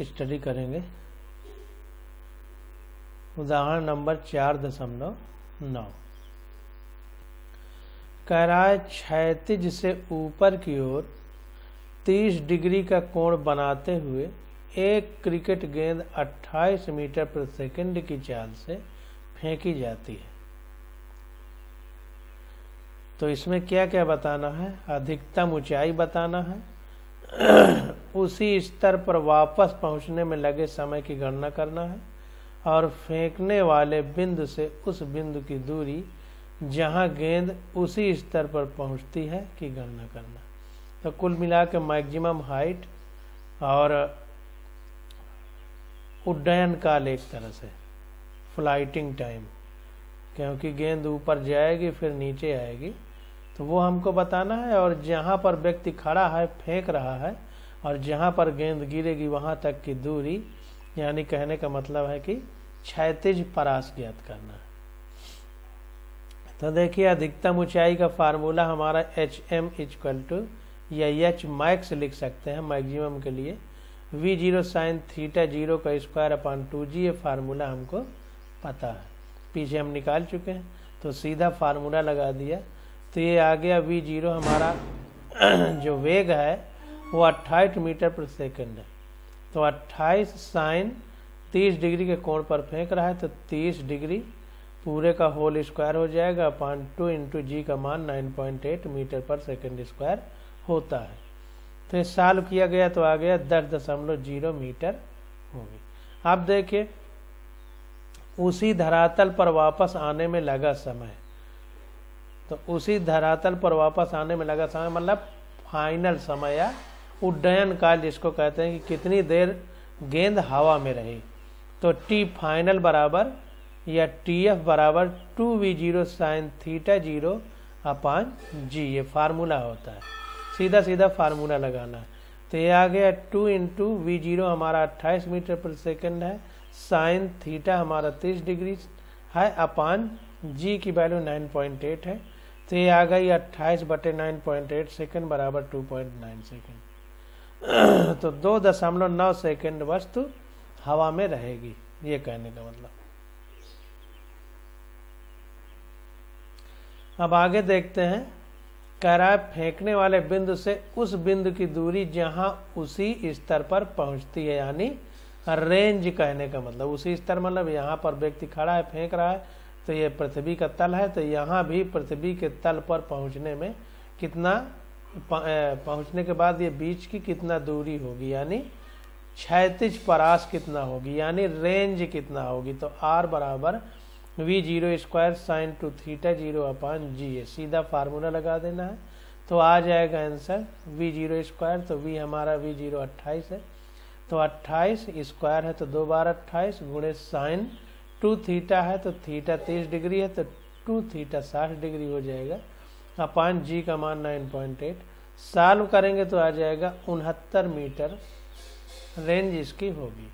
Study करेंगे। उदाहरण number 4.9 कह रहा है क्षैतिज से ऊपर की ओर 30 डिग्री का कोण बनाते हुए एक क्रिकेट गेंद 28 मीटर प्रति सेकंड की चाल से फेंकी जाती है। तो इसमें क्या क्या बताना है? अधिकतम ऊंचाई बताना है, उसी स्तर पर वापस पहुंचने में लगे समय की गणना करना है, और फेंकने वाले बिंदु से उस बिंदु की दूरी जहां गेंद उसी स्तर पर पहुंचती है की गणना करना। तो कुल मिला के मैक्सिमम हाइट और उड्डयन काल, एक तरह से फ्लाइटिंग टाइम, क्योंकि गेंद ऊपर जाएगी फिर नीचे आएगी, तो वो हमको बताना है। और जहाँ पर व्यक्ति खड़ा है फेंक रहा है और जहाँ पर गेंद गिरेगी वहाँ तक की दूरी, यानी कहने का मतलब है कि क्षैतिज परास ज्ञात करना है। तो देखिए अधिकतम ऊंचाई का फार्मूला हमारा HM = या H मैक्स लिख सकते हैं मैक्सिमम के लिए, V0 sin θ 0 का स्क्वायर अपान 2g, ये फार्मूला हमको पता है, पीछे हम निकाल चुके हैं, तो सीधा फार्मूला लगा दिया। तो ये आ गया V0 हमारा जो वेग है वो 28 मीटर प्रति सेकंड है। तो 28 साइन 30 डिग्री के कोण पर फेंक रहा है, तो 30 डिग्री पूरे का होल स्क्वायर हो जाएगा अपान 2 × g का मान 9.8 मीटर पर सेकंड स्क्वायर होता है। तो ये सॉल्व किया गया तो आ गया 10.0 मीटर होगी। अब देखिए उसी धरातल पर वापस आने में लगा समय, तो उसी धरातल पर वापस आने में लगा समय मतलब फाइनल समय या उड्डयन काल जिसको कहते हैं कि कितनी देर गेंद हवा में रही। तो T फाइनल बराबर या TF बराबर 2V0 sin θ 0 अपान g, ये फार्मूला होता है, सीधा सीधा फार्मूला लगाना है। तो ये आ गया 2 × V0 हमारा 28 मीटर प्रति सेकंड है, साइन थीटा हमारा 30 डिग्री है, अपान g की वैल्यू 9.8 है। तो ये आ गई 28/9.8 सेकंड बराबर 2.9 सेकंड। तो 2.9 सेकंड वस्तु हवा में रहेगी, ये कहने का मतलब। अब आगे देखते हैं, कह रहा है फेंकने वाले बिंदु से उस बिंदु की दूरी जहां उसी स्तर पर पहुंचती है, यानी रेंज कहने का मतलब उसी स्तर मतलब यहाँ पर व्यक्ति खड़ा है फेंक रहा है, तो ये पृथ्वी का तल है, तो यहाँ भी पृथ्वी के तल पर पहुँचने में कितना पहुँचने के बाद ये बीच की कितना दूरी होगी, यानी क्षैतिज परास कितना होगी, यानी रेंज कितना होगी। तो R बराबर V0 स्क्वायर साइन 2θ 0 अपान g, ये सीधा फार्मूला लगा देना है। तो आ जाएगा आंसर V0 स्क्वायर, तो V हमारा V0 28 है, तो 28 स्क्वायर है तो 2 बार 28 गुणे साइन 2θ है, तो थीटा 30 डिग्री है, तो 2θ 60 डिग्री हो जाएगा, अपान g का मान 9.8। सॉल्व करेंगे तो आ जाएगा 69 मीटर रेंज इसकी होगी।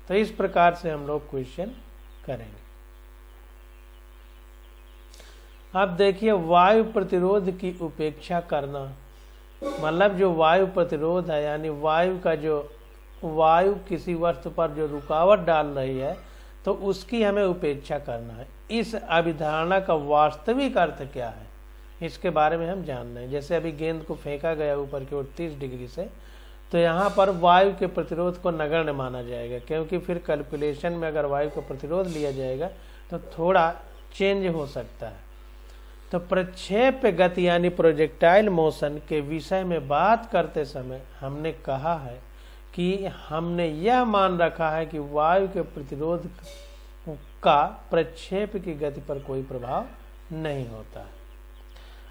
तो इस प्रकार से हम लोग क्वेश्चन करेंगे। अब देखिए वायु प्रतिरोध की उपेक्षा करना, मतलब जो वायु प्रतिरोध है यानी वायु किसी वस्तु पर जो रुकावट डाल रही है तो उसकी हमें उपेक्षा करना है। इस अभिधारणा का वास्तविक अर्थ क्या है इसके बारे में हम जान रहे हैं। जैसे अभी गेंद को फेंका गया ऊपर की ओर 30 डिग्री से, तो यहाँ पर वायु के प्रतिरोध को नगण्य माना जाएगा, क्योंकि फिर कैलकुलेशन में अगर वायु का प्रतिरोध लिया जाएगा तो थोड़ा चेंज हो सकता है। तो प्रक्षेप गति यानी प्रोजेक्टाइल मोशन के विषय में बात करते समय हमने कहा है कि हमने यह मान रखा है कि वायु के प्रतिरोध का प्रक्षेप की गति पर कोई प्रभाव नहीं होता है।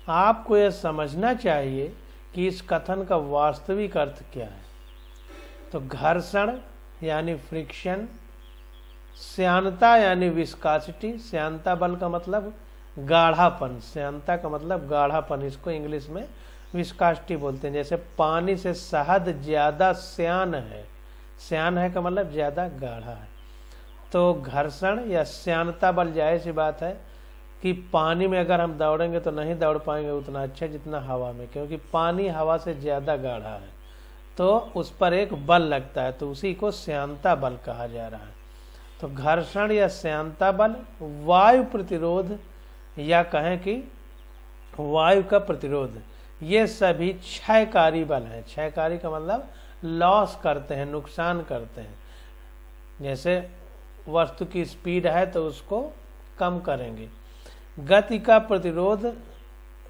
आपको यह समझना चाहिए कि इस कथन का वास्तविक अर्थ क्या है। तो घर्षण यानी फ्रिक्शन, श्यानता यानी विस्कासिटी, श्यानता बल का मतलब गाढ़ापन, श्यानता का मतलब गाढ़ापन, इसको इंग्लिश में विस्कासिटी बोलते हैं। जैसे पानी से शहद ज्यादा श्यान है, श्यान है का मतलब ज्यादा गाढ़ा है। तो घर्षण या श्यानता बल जाहिर सी बात है कि पानी में अगर हम दौड़ेंगे तो नहीं दौड़ पाएंगे उतना अच्छा जितना हवा में, क्योंकि पानी हवा से ज्यादा गाढ़ा है। तो उस पर एक बल लगता है, तो उसी को श्यानता बल कहा जा रहा है। तो घर्षण या श्यानता बल, वायु प्रतिरोध या कहें कि वायु का प्रतिरोध, ये सभी क्षयकारी बल हैं। क्षयकारी का मतलब लॉस करते हैं, नुकसान करते हैं। जैसे वस्तु की स्पीड है तो उसको कम करेंगे। गति का प्रतिरोध,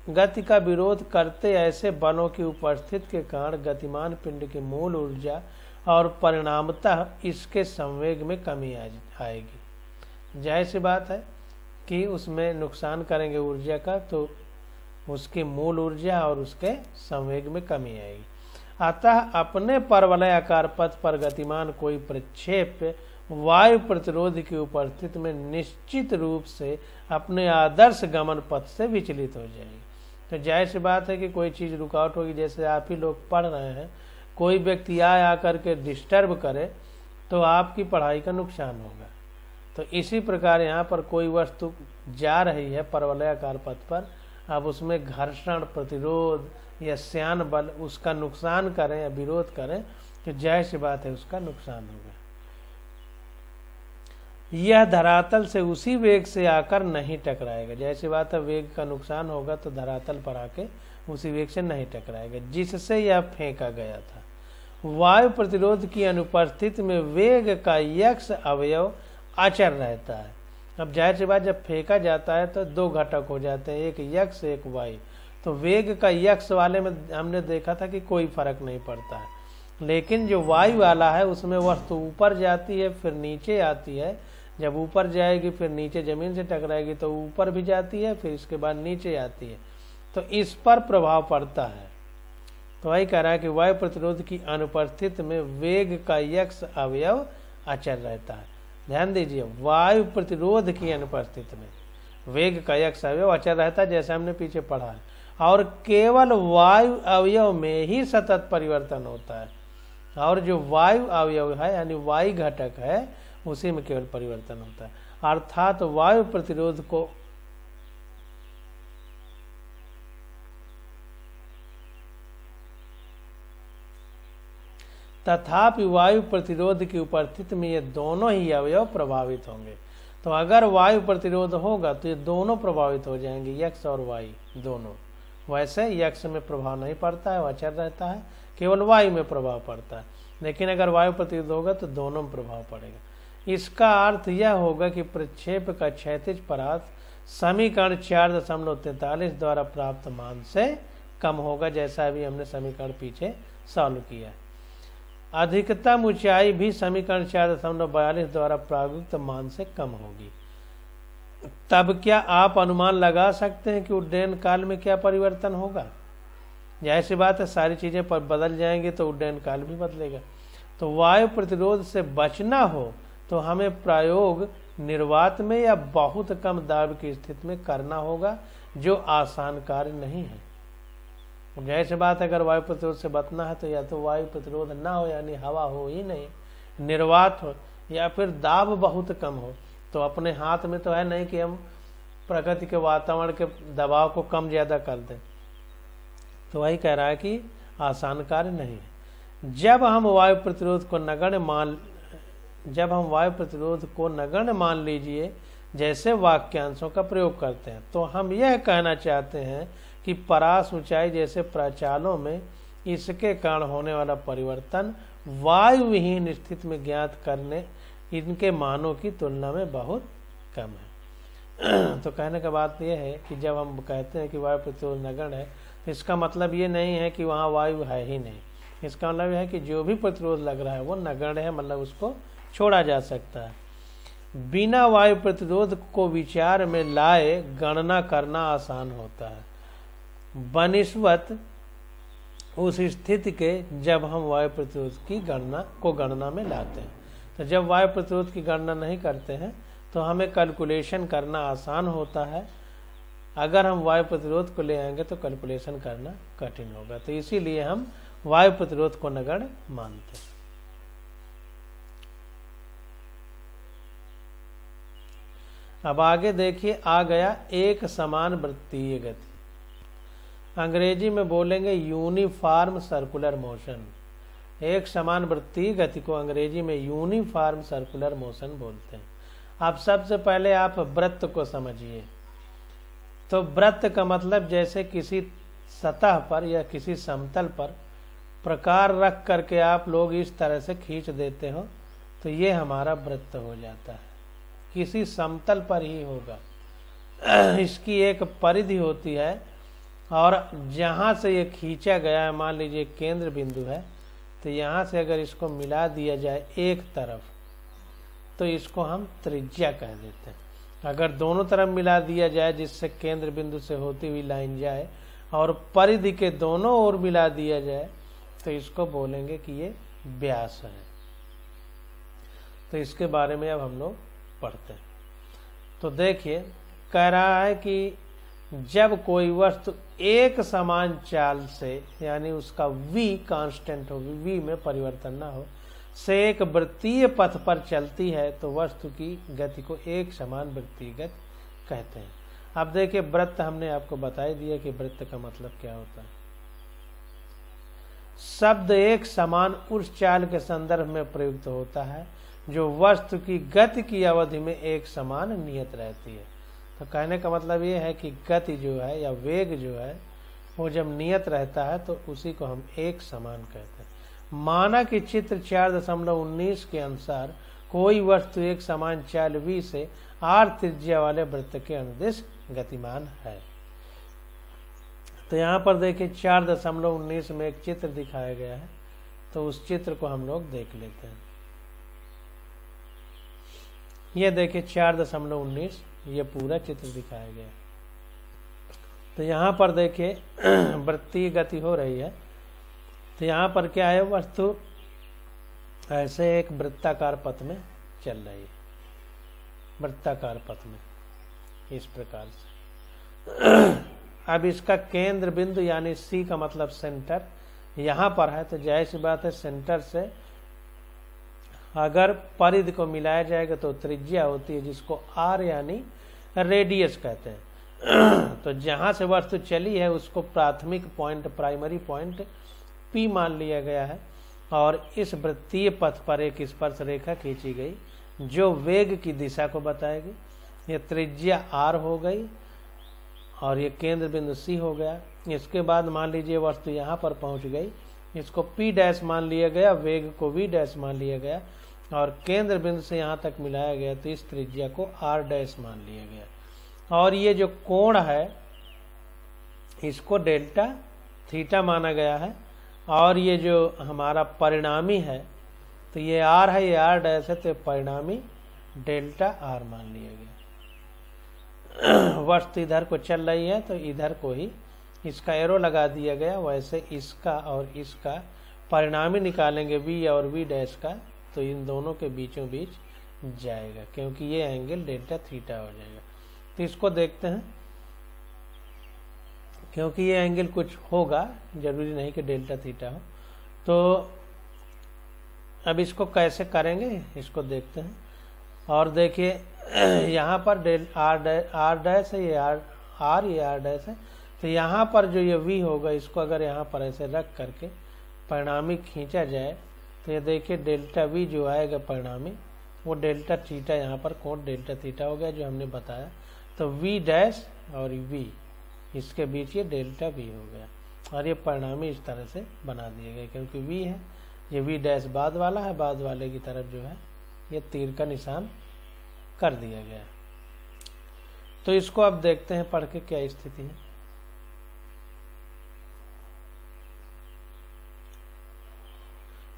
गति का विरोध करते ऐसे बलों की उपस्थिति के कारण गतिमान पिंड की मूल ऊर्जा और परिणामतः इसके संवेग में कमी आएगी। जाहिर सी बात है कि उसमें नुकसान करेंगे ऊर्जा का, तो उसकी मूल ऊर्जा और उसके संवेग में कमी आएगी। अतः अपने परवलयाकार पथ पर गतिमान कोई प्रक्षेप वायु प्रतिरोध की उपस्थिति में निश्चित रूप से अपने आदर्श गमन पथ से विचलित हो जाएगी। तो जाहिर सी बात है कि कोई चीज़ रुकावट होगी। जैसे आप ही लोग पढ़ रहे हैं, कोई व्यक्ति आकर के डिस्टर्ब करे तो आपकी पढ़ाई का नुकसान होगा। तो इसी प्रकार यहाँ पर कोई वस्तु जा रही है परवलयाकार पथ पर, अब उसमें घर्षण, प्रतिरोध या श्यान बल उसका नुकसान करें या विरोध करें तो जाहिर सी बात है उसका नुकसान होगा। यह धरातल से उसी वेग से आकर नहीं टकराएगा। जैसी बात है, वेग का नुकसान होगा तो धरातल पर आके उसी वेग से नहीं टकराएगा जिससे यह फेंका गया था। वायु प्रतिरोध की अनुपस्थिति में वेग का यक्ष अवयव अचर रहता है। अब जाहिर सी बात, जब फेंका जाता है तो दो घटक हो जाते हैं, एक यक्ष एक वायु। तो वेग का यक्ष वाले में हमने देखा था कि कोई फर्क नहीं पड़ता है, लेकिन जो वायु वाला है उसमें वस्तु ऊपर जाती है फिर नीचे आती है। जब ऊपर जाएगी फिर नीचे जमीन से टकराएगी तो ऊपर भी जाती है, फिर इसके बाद नीचे आती है, तो इस पर प्रभाव पड़ता है। तो वही कह रहा है कि वायु प्रतिरोध की अनुपस्थिति में वेग का यक्ष अवयव अचर रहता है। ध्यान दीजिए, वायु प्रतिरोध की अनुपस्थिति में वेग का यक्ष अवयव अचर रहता है, जैसे हमने पीछे पढ़ा है, और केवल वायु अवयव में ही सतत परिवर्तन होता है। और जो वायु अवयव है यानी वायु घटक है उसी में केवल परिवर्तन होता है। अर्थात वायु प्रतिरोध को तथापि वायु प्रतिरोध की उपस्थिति में ये दोनों ही अवयव प्रभावित होंगे। तो अगर वायु प्रतिरोध होगा तो ये दोनों प्रभावित हो जाएंगे, यक्ष और वायु दोनों। वैसे यक्ष में प्रभाव नहीं पड़ता है, वह अचर रहता है, केवल वायु में प्रभाव पड़ता है। लेकिन अगर वायु प्रतिरोध होगा तो दोनों में प्रभाव पड़ेगा। इसका अर्थ यह होगा कि प्रक्षेप का क्षैतिज परावर्त समीकरण 4.43 द्वारा प्राप्त मान से कम होगा, जैसा अभी हमने समीकरण पीछे सॉल्व किया। अधिकतम ऊंचाई भी समीकरण 4.42 द्वारा प्राप्त मान से कम होगी। तब क्या आप अनुमान लगा सकते हैं कि उड्डयन काल में क्या परिवर्तन होगा? जाहिर सी बात है, सारी चीजें पर बदल जाएंगी तो उड्डयन काल भी बदलेगा। तो वायु प्रतिरोध से बचना हो तो हमें प्रयोग निर्वात में या बहुत कम दाब की स्थिति में करना होगा, जो आसान कार्य नहीं है। जाहिर सी बात है, अगर वायु प्रतिरोध से बचना है तो या तो वायु प्रतिरोध ना हो यानी हवा हो ही नहीं, निर्वात हो, या फिर दाब बहुत कम हो। तो अपने हाथ में तो है नहीं कि हम प्रकृति के वातावरण के दबाव को कम ज्यादा कर दें। तो वही कह रहा है कि आसान कार्य नहीं है। जब हम वायु प्रतिरोध को नगण्य मान लीजिए जैसे वाक्यांशों का प्रयोग करते हैं, तो हम यह कहना चाहते हैं कि परास ऊंचाई जैसे प्रचालों में इसके कारण होने वाला परिवर्तन वायु विहीन स्थिति में ज्ञात करने इनके मानों की तुलना में बहुत कम है। तो कहने का बात यह है कि जब हम कहते हैं कि वायु प्रतिरोध नगण्य है तो इसका मतलब ये नहीं है कि वहाँ वायु है ही नहीं। इसका मतलब यह है कि जो भी प्रतिरोध लग रहा है वो नगण्य है, मतलब उसको छोड़ा जा सकता है। बिना वायु प्रतिरोध को विचार में लाए गणना करना आसान होता है, बनिस्बत उस स्थिति के जब हम वायु प्रतिरोध की गणना में लाते हैं। तो जब वायु प्रतिरोध की गणना नहीं करते हैं तो हमें कैलकुलेशन करना आसान होता है। अगर हम वायु प्रतिरोध को ले आएंगे तो कैलकुलेशन करना कठिन होगा। तो इसीलिए हम वायु प्रतिरोध को नगण्य मानते हैं। अब आगे देखिए, आ गया एक समान वृत्तीय गति। अंग्रेजी में बोलेंगे यूनिफॉर्म सर्कुलर मोशन। एक समान वृत्तीय गति को अंग्रेजी में यूनिफॉर्म सर्कुलर मोशन बोलते हैं। अब सबसे पहले आप वृत्त को समझिए। तो वृत्त का मतलब जैसे किसी सतह पर या किसी समतल पर प्रकार रख करके आप लोग इस तरह से खींच देते हो, तो ये हमारा वृत्त हो जाता है। किसी समतल पर ही होगा, इसकी एक परिधि होती है, और जहाँ से ये खींचा गया है, मान लीजिए केंद्र बिंदु है, तो यहाँ से अगर इसको मिला दिया जाए एक तरफ, तो इसको हम त्रिज्या कह देते हैं। अगर दोनों तरफ मिला दिया जाए, जिससे केंद्र बिंदु से होती हुई लाइन जाए, और परिधि के दोनों ओर मिला दिया जाए, तो इसको बोलेंगे कि ये व्यास है। तो इसके बारे में अब हम लोग पढ़ते हैं। तो देखिए, कह रहा है कि जब कोई वस्तु एक समान चाल से, यानी उसका v कांस्टेंट हो, v में परिवर्तन ना हो, से एक वृत्तीय पथ पर चलती है, तो वस्तु की गति को एक समान वृत्तीय गति कहते हैं। अब देखिए, वृत्त हमने आपको बता ही दिया कि वृत्त का मतलब क्या होता है। शब्द एक समान उस चाल के संदर्भ में प्रयुक्त होता है जो वस्तु की गति की अवधि में एक समान नियत रहती है। तो कहने का मतलब ये है कि गति जो है या वेग जो है, वो जब नियत रहता है तो उसी को हम एक समान कहते हैं। माना कि चित्र 4.19 के अनुसार कोई वस्तु एक समान चाल v से r त्रिज्या वाले वृत्त के अनुदिश गतिमान है। तो यहाँ पर देखिए 4.19 में एक चित्र दिखाया गया है, तो उस चित्र को हम लोग देख लेते हैं। ये देखिए 4.19, ये पूरा चित्र दिखाया गया। तो यहाँ पर देखिए वृत्तीय गति हो रही है। तो यहाँ पर क्या है, वस्तु ऐसे एक वृत्ताकार पथ में चल रही है, वृत्ताकार पथ में इस प्रकार से। अब इसका केंद्र बिंदु यानी C का मतलब सेंटर यहाँ पर है, तो जाहिर सी बात है सेंटर से अगर परिधि को मिलाया जाएगा तो त्रिज्या होती है, जिसको r यानी रेडियस कहते हैं। तो जहां से वस्तु चली है उसको प्राथमिक पॉइंट, प्राइमरी पॉइंट P मान लिया गया है, और इस वृत्तीय पथ पर एक स्पर्श रेखा खींची गई जो वेग की दिशा को बताएगी। ये त्रिज्या r हो गई और ये केंद्र बिंदु C हो गया। इसके बाद मान लीजिए वस्तु यहाँ पर पहुंच गई, इसको P डैश मान लिया गया, वेग को V डैश मान लिया गया, और केंद्र बिंदु से यहाँ तक मिलाया गया, तो इस त्रिज्या को r डैश मान लिया गया। और ये जो कोण है इसको डेल्टा थीटा माना गया है, और ये जो हमारा परिणामी है, तो ये r है, ये r डैश है, तो परिणामी डेल्टा r मान लिया गया। वस्तु इधर को चल रही है, तो इधर को ही इसका एरो लगा दिया गया, वैसे इसका और इसका परिणामी निकालेंगे v और v डैश का, तो इन दोनों के बीचों बीच जाएगा, क्योंकि ये एंगल डेल्टा थीटा हो जाएगा। तो इसको देखते हैं, क्योंकि ये एंगल कुछ होगा, जरूरी नहीं कि डेल्टा थीटा हो। तो अब इसको कैसे करेंगे, इसको देखते हैं। और देखिए यहाँ पर r डैश है, ये r डैश है, तो यहाँ पर जो ये v होगा, इसको अगर यहाँ पर ऐसे रख करके परिणामी खींचा जाए, तो ये देखिए डेल्टा v जो आएगा परिणामी, वो डेल्टा थीटा, यहाँ पर कोण डेल्टा थीटा हो गया जो हमने बताया। तो v डैश और v, इसके बीच ये डेल्टा v हो गया, और ये परिणामी इस तरह से बना दिए गए, क्योंकि v है, ये v डैश बाद वाला है, बाद वाले की तरफ जो है ये तीर का निशान कर दिया गया। तो इसको अब देखते हैं पढ़ के क्या स्थिति है।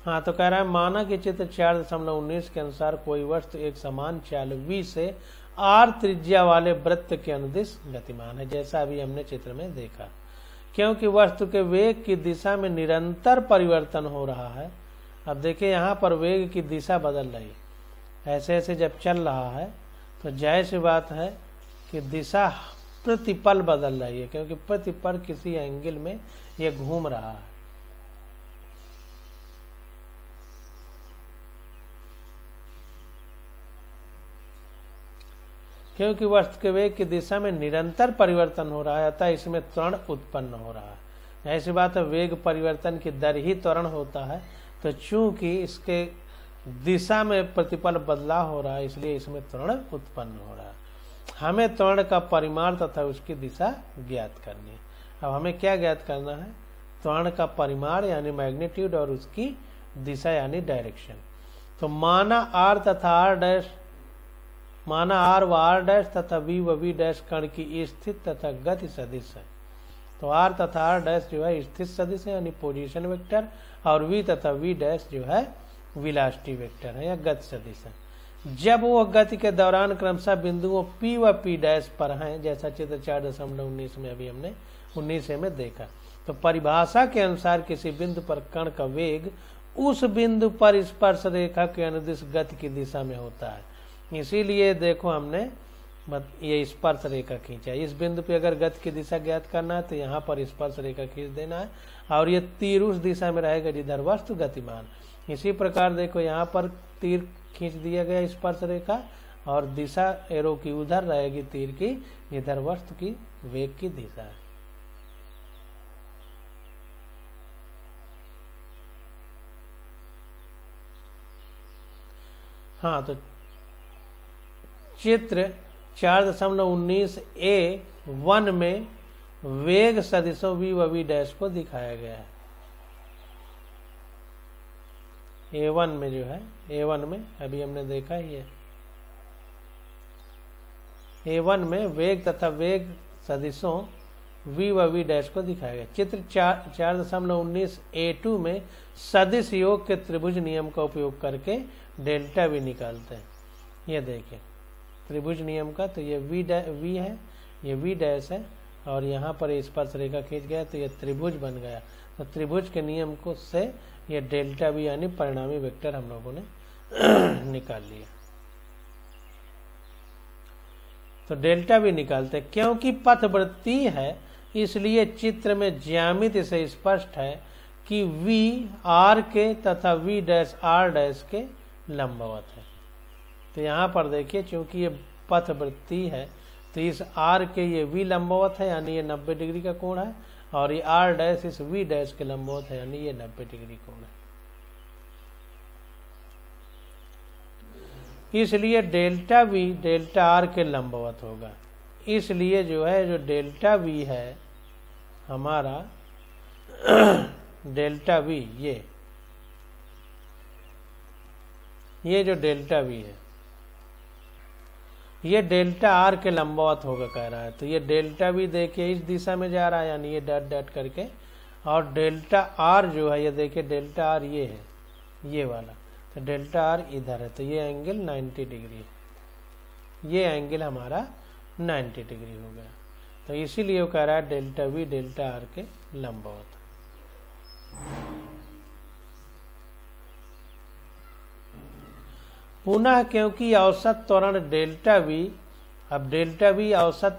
हाँ, तो कह रहा है माना कि चित्र 4.19 के अनुसार कोई वस्तु एक समान चाल v से r त्रिज्या वाले वृत्त के अनुदिश गतिमान है, जैसा अभी हमने चित्र में देखा। क्योंकि वस्तु के वेग की दिशा में निरंतर परिवर्तन हो रहा है। अब देखिए यहाँ पर वेग की दिशा बदल रही है, ऐसे ऐसे जब चल रहा है, तो जाहिर सी बात है कि दिशा प्रतिपल बदल रही है, क्योंकि प्रतिपल किसी एंगल में ये घूम रहा है। क्योंकि वस्तु के वेग की दिशा में निरंतर परिवर्तन हो रहा है, अतः इसमें त्वरण उत्पन्न हो रहा है। ऐसी बात है, वेग परिवर्तन की दर ही त्वरण होता है, तो चूंकि इसके दिशा में प्रतिपल बदलाव हो रहा है इसलिए इसमें त्वरण उत्पन्न हो रहा है। हमें त्वरण का परिमाण तथा उसकी दिशा ज्ञात करनी है। अब हमें क्या ज्ञात करना है? त्वरण का परिमाण यानी मैग्नीट्यूड और उसकी दिशा यानी डायरेक्शन। तो माना आर तथा आर डैश, माना आर व आर डैश तथा वी व वी डैश कण की स्थित तथा गति सदिश है। तो आर तथा आर डैश जो है स्थित सदिश है यानी पोजीशन वेक्टर, और वी तथा वी डैश जो है वेलोसिटी वेक्टर है या गति सदिश है। जब वो गति के दौरान क्रमशः बिंदुओं P व P डैश पर हैं, जैसा चित्र 4.19 में अभी हमने 19 में देखा, तो परिभाषा के अनुसार किसी बिंदु पर कण का वेग उस बिंदु पर स्पर्श रेखा के अनुदिश गति की दिशा में होता है। इसीलिए देखो हमने ये स्पर्श रेखा खींचा। इस बिंदु पे अगर गति की दिशा ज्ञात करना है तो यहाँ पर स्पर्श रेखा खींच देना है, और ये तीर उस दिशा में रहेगा जिधर वस्तु गतिमान। इसी प्रकार देखो यहाँ पर तीर खींच दिया गया स्पर्श रेखा, और दिशा एरो की उधर रहेगी तीर की जिधर वस्तु की वेग की दिशा है। हाँ, तो चित्र 4.19A1 में वेग सदिशों v व v डैश को दिखाया गया है। A1 में जो है, A1 में अभी हमने देखा ही है, A1 में वेग तथा वेग सदिशों v व v डैश को दिखाया गया। चित्र 4.19A2 में सदिश योग के त्रिभुज नियम का उपयोग करके डेल्टा v निकालते हैं। ये देखिए त्रिभुज नियम का, तो ये v है, ये v डैश है, और यहाँ पर स्पर्श रेखा खींच गया तो ये त्रिभुज बन गया। तो त्रिभुज के नियम को से ये डेल्टा v यानी परिणामी वेक्टर हम लोगों ने निकाल लिया। तो डेल्टा v निकालते हैं। क्योंकि पथवृत्ती है इसलिए चित्र में ज्यामिति से स्पष्ट है कि v r के तथा v डैश r डैश के लंबवत है। तो यहाँ पर देखिए चूंकि ये पथवृत्ती है तो इस r के ये v लंबवत है यानी ये 90 डिग्री का कोण है, और ये r डैश इस v डैश के लंबवत है यानी ये 90 डिग्री कोण है। इसलिए डेल्टा v डेल्टा r के लंबवत होगा। इसलिए जो है जो डेल्टा v है हमारा डेल्टा v ये जो डेल्टा v है ये डेल्टा r के लंबवत होगा कह रहा है। तो ये डेल्टा v देखिए इस दिशा में जा रहा है यानी ये डॉट डॉट करके, और डेल्टा r जो है ये देखिए डेल्टा r ये है, ये वाला, तो डेल्टा r इधर है, तो ये एंगल 90 डिग्री है। ये एंगल हमारा 90 डिग्री हो गया। तो इसीलिए वो कह रहा है डेल्टा v डेल्टा r के लंबवत। पुनः क्योंकि औसत त्वरण डेल्टा v, अब डेल्टा v औसत,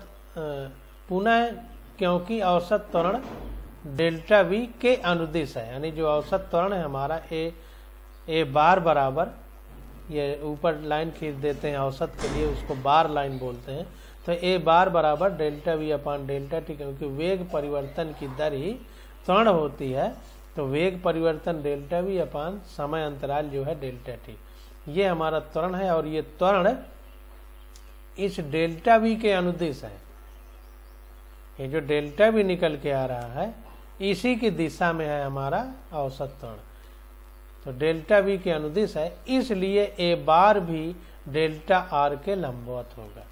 पुनः क्योंकि औसत त्वरण डेल्टा v के अनुदिश है, यानी जो औसत त्वरण है हमारा a बार बराबर, ये ऊपर लाइन खींच देते हैं औसत के लिए, उसको बार लाइन बोलते हैं। तो a बार बराबर डेल्टा v अपान डेल्टा t, क्योंकि वेग परिवर्तन की दर ही त्वरण होती है, तो वेग परिवर्तन डेल्टा v अपान समय अंतराल जो है डेल्टा t, ये हमारा त्वरण है। और ये त्वरण इस डेल्टा v के अनुदिश है। ये जो डेल्टा v निकल के आ रहा है इसी की दिशा में है हमारा औसत त्वरण। तो डेल्टा v के अनुदिश है, इसलिए a बार भी डेल्टा r के लंबवत होगा।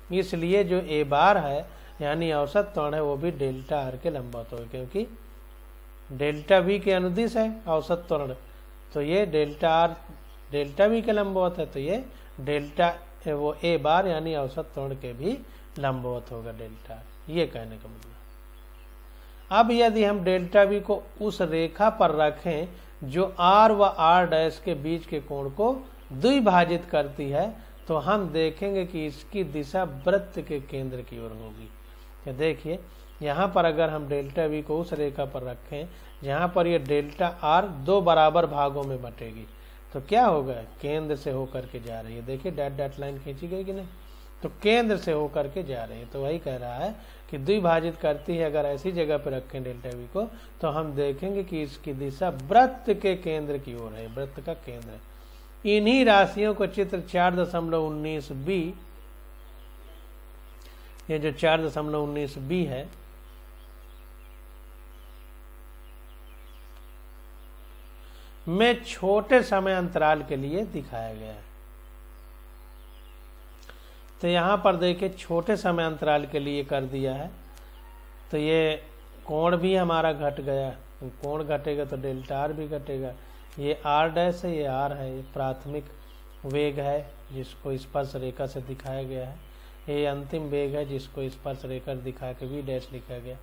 इसलिए जो a बार है यानी औसत त्वरण है वो भी डेल्टा r के लंबवत होगा, क्योंकि डेल्टा v के अनुदिश है औसत त्वरण, तो ये डेल्टा r डेल्टा v के लंबवत है, तो ये डेल्टा वो a बार यानी औसत त्वरण के भी लंबवत होगा डेल्टा। ये कहने का मतलब। अब यदि हम डेल्टा v को उस रेखा पर रखें जो r व r डैश के बीच के कोण को द्विभाजित करती है, तो हम देखेंगे कि इसकी दिशा वृत्त के केंद्र की ओर होगी। तो देखिए यहाँ पर अगर हम डेल्टा v को उस रेखा पर रखें जहाँ पर ये डेल्टा r दो बराबर भागों में बटेगी, तो क्या होगा, केंद्र से होकर के जा रही है। देखिए डॉट डॉट लाइन खींची गई कि नहीं, तो केंद्र से होकर के जा रही है। तो वही कह रहा है कि द्विभाजित करती है। अगर ऐसी जगह पर रखें डेल्टा वी को तो हम देखेंगे कि इसकी दिशा वृत्त के केंद्र की ओर है, वृत्त का केंद्र। इन्हीं राशियों को चित्र 4.19b, ये जो 4.19b है, में छोटे समय अंतराल के लिए दिखाया गया है। तो यहां पर देखिए छोटे समय अंतराल के लिए कर दिया है। तो ये कोण भी हमारा घट गया, कोण घटेगा तो डेल्टा आर भी घटेगा। ये आर डैश है, ये आर है, ये प्राथमिक वेग है जिसको स्पर्श रेखा से दिखाया गया है। ये अंतिम वेग है जिसको स्पर्श रेखा दिखा के वी डैश लिखा गया।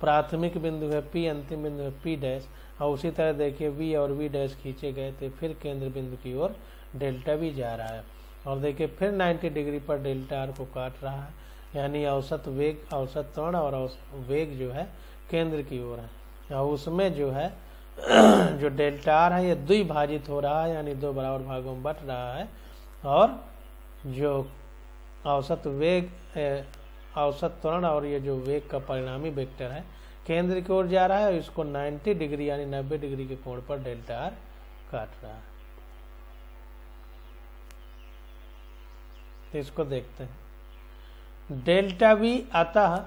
प्राथमिक बिंदु है पी, अंतिम बिंदु है पी डैश। और उसी तरह देखिए वी और वी डैश खींचे गए थे, फिर केंद्र बिंदु की ओर डेल्टा वी जा रहा है। और देखिए फिर 90 डिग्री पर डेल्टा आर को काट रहा है, यानी औसत वेग, औसत त्वरण और वेग जो है केंद्र की ओर है। और उसमें जो है जो डेल्टा आर है ये द्विभाजित हो रहा है, यानी दो बराबर भागों में बट रहा है। और जो औसत वेग, औसत त्वरण और ये जो वेग का परिणामी वेक्टर है केंद्र की ओर जा रहा है। और इसको 90 डिग्री यानी 90 डिग्री के कोण पर डेल्टा आर काट रहा है। तो इसको देखते हैं। डेल्टा वी अतः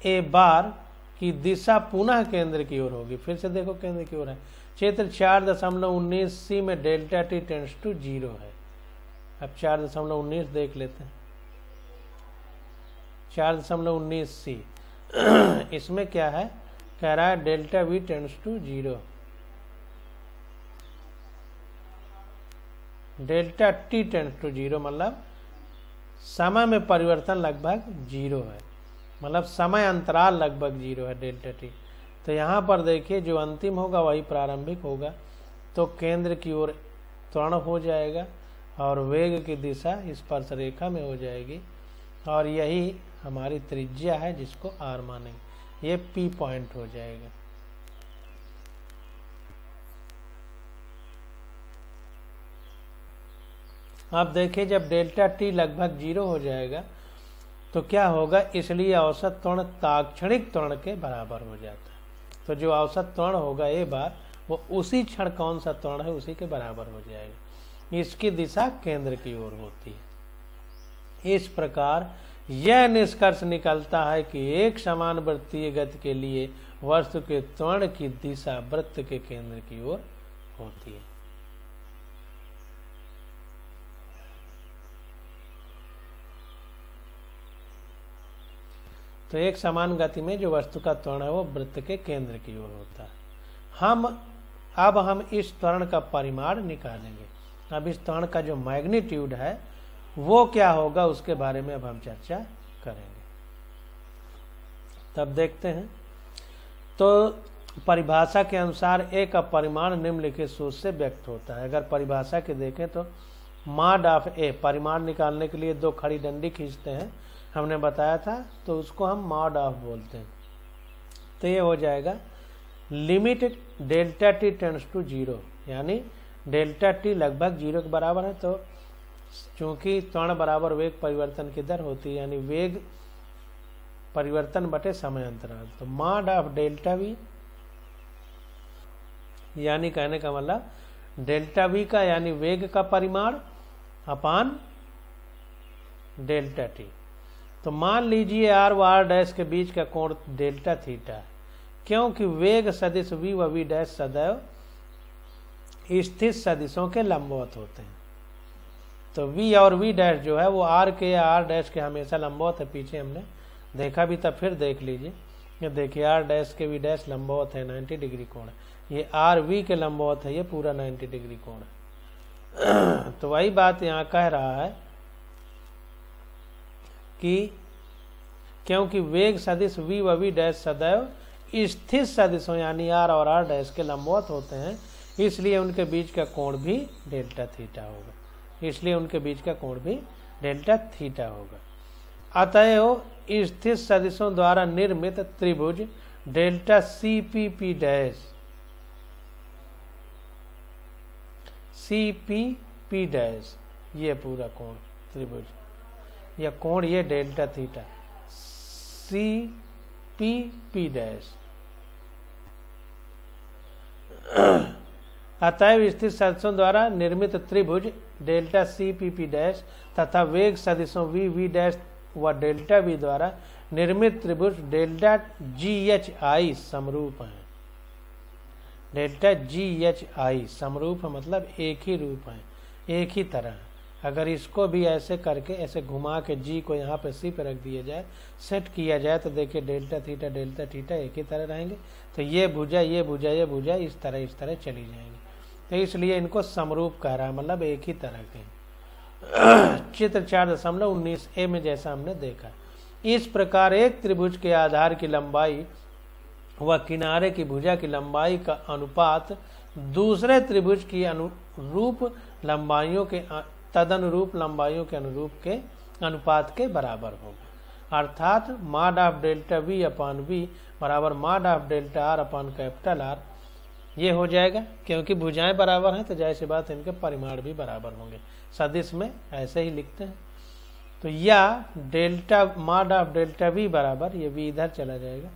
ए बार की दिशा पुनः केंद्र की ओर होगी। फिर से देखो केंद्र की ओर है। चित्र 4.19c में डेल्टा टी टेंड्स टू 0 है। अब 4.19 देख लेते हैं। 4.19c इसमें क्या है, कह रहा है delta V tends to 0, delta T tends to 0 मतलब समय में परिवर्तन लगभग 0 है, मतलब समय अंतराल लगभग 0 है डेल्टा टी। तो यहाँ पर देखिए जो अंतिम होगा वही प्रारंभिक होगा। तो केंद्र की ओर त्वरण हो जाएगा और वेग की दिशा स्पर्श रेखा में हो जाएगी। और यही हमारी त्रिज्या है जिसको आर मानेंगे, ये पी पॉइंट हो जाएगा। आप देखिए जब डेल्टा टी लगभग 0 हो जाएगा तो क्या होगा, इसलिए औसत त्वरण ताक्षणिक त्वरण के बराबर हो जाता है। तो जो औसत त्वरण होगा ए बार वो उसी क्षण कौन सा त्वरण है उसी के बराबर हो जाएगा। इसकी दिशा केंद्र की ओर होती है। इस प्रकार यह निष्कर्ष निकलता है कि एक समान वृत्तीय गति के लिए वस्तु के त्वरण की दिशा वृत्त के केंद्र की ओर होती है। तो एक समान गति में जो वस्तु का त्वरण है वो वृत्त के केंद्र की ओर होता है। अब हम इस त्वरण का परिमाण निकालेंगे। अब इस त्वरण का जो मैग्नीट्यूड है वो क्या होगा उसके बारे में अब हम चर्चा करेंगे। तब देखते हैं। तो परिभाषा के अनुसार ए का परिमाण निम्नलिखित सूत्र से व्यक्त होता है। अगर परिभाषा के देखें तो मॉड ऑफ ए, परिमाण निकालने के लिए दो खड़ी डंडी खींचते हैं, हमने बताया था, तो उसको हम मॉड ऑफ बोलते हैं। तो ये हो जाएगा limit delta T tends to 0, यानी डेल्टा टी लगभग 0 के बराबर है। तो चूंकि त्वरण बराबर वेग परिवर्तन की दर होती है, यानी वेग परिवर्तन बटे समय अंतराल, तो मॉड ऑफ डेल्टा वी, यानी कहने का मतलब डेल्टा वी का यानी वेग का परिमाण अपान डेल्टा टी। तो मान लीजिए आर व आर डैश के बीच का कोण डेल्टा थीटा है, क्योंकि वेग सदिश वी व वी डैश सदैव स्थित सदिशों के लंबवत होते हैं। तो वी और वी डैश जो है वो आर के या आर डैश के हमेशा लंबवत है। पीछे हमने देखा भी था, फिर देख लीजिए। ये देखिए आर डैश के वी डैश लंबवत है, 90 डिग्री कोण है। ये आर वी के लंबवत है, ये पूरा 90 डिग्री कोण है। तो वही बात यहाँ कह रहा है कि क्योंकि वेग सदिश वी व वी डैश सदैव स्थित सदिशों यानी आर और आर डैश के लंबवत होते हैं, इसलिए उनके बीच का कोण भी डेल्टा थीटा होगा। इसलिए उनके बीच का कोण भी डेल्टा थीटा होगा। अतएव स्थित सदिशों द्वारा निर्मित त्रिभुज delta C P P dash, C P P dash, ये पूरा कोण त्रिभुज या कोण ये delta theta, C P P dash. अतएव स्थिर सदिशों द्वारा निर्मित त्रिभुज delta C P P dash तथा वेग सदिशों वी वी डैश व डेल्टा वी द्वारा निर्मित त्रिभुज डेल्टा जी एच आई समरूप है। डेल्टा जी एच आई समरूप मतलब एक ही रूप है, एक ही तरह। अगर इसको भी ऐसे करके ऐसे घुमा के जी को यहाँ पे सी पे रख दिया जाए, सेट किया जाए, तो देखिए डेल्टा थीटा एक ही तरह रहेंगे। तो ये भुजा ये भुजा ये भुजा इस तरह चली जाएंगी। तो इसलिए इनको समरूप कह रहा है, मतलब एक ही तरह के। चित्र 4.19a में जैसा हमने देखा, इस प्रकार एक त्रिभुज के आधार की लंबाई व किनारे की भुजा की लंबाई का अनुपात दूसरे त्रिभुज की अनुरूप लंबाइयों के तदनुरूप लंबाइयों के अनुपात के बराबर होगा। अर्थात mod of delta V upon V बराबर mod of delta R upon capital R, ये हो जाएगा। क्योंकि भुजाएं बराबर हैं तो जाहिर सी बात इनके परिमाण भी बराबर होंगे। सदिश में ऐसे ही लिखते हैं। तो या delta mod of delta V बराबर, ये वी इधर चला जाएगा,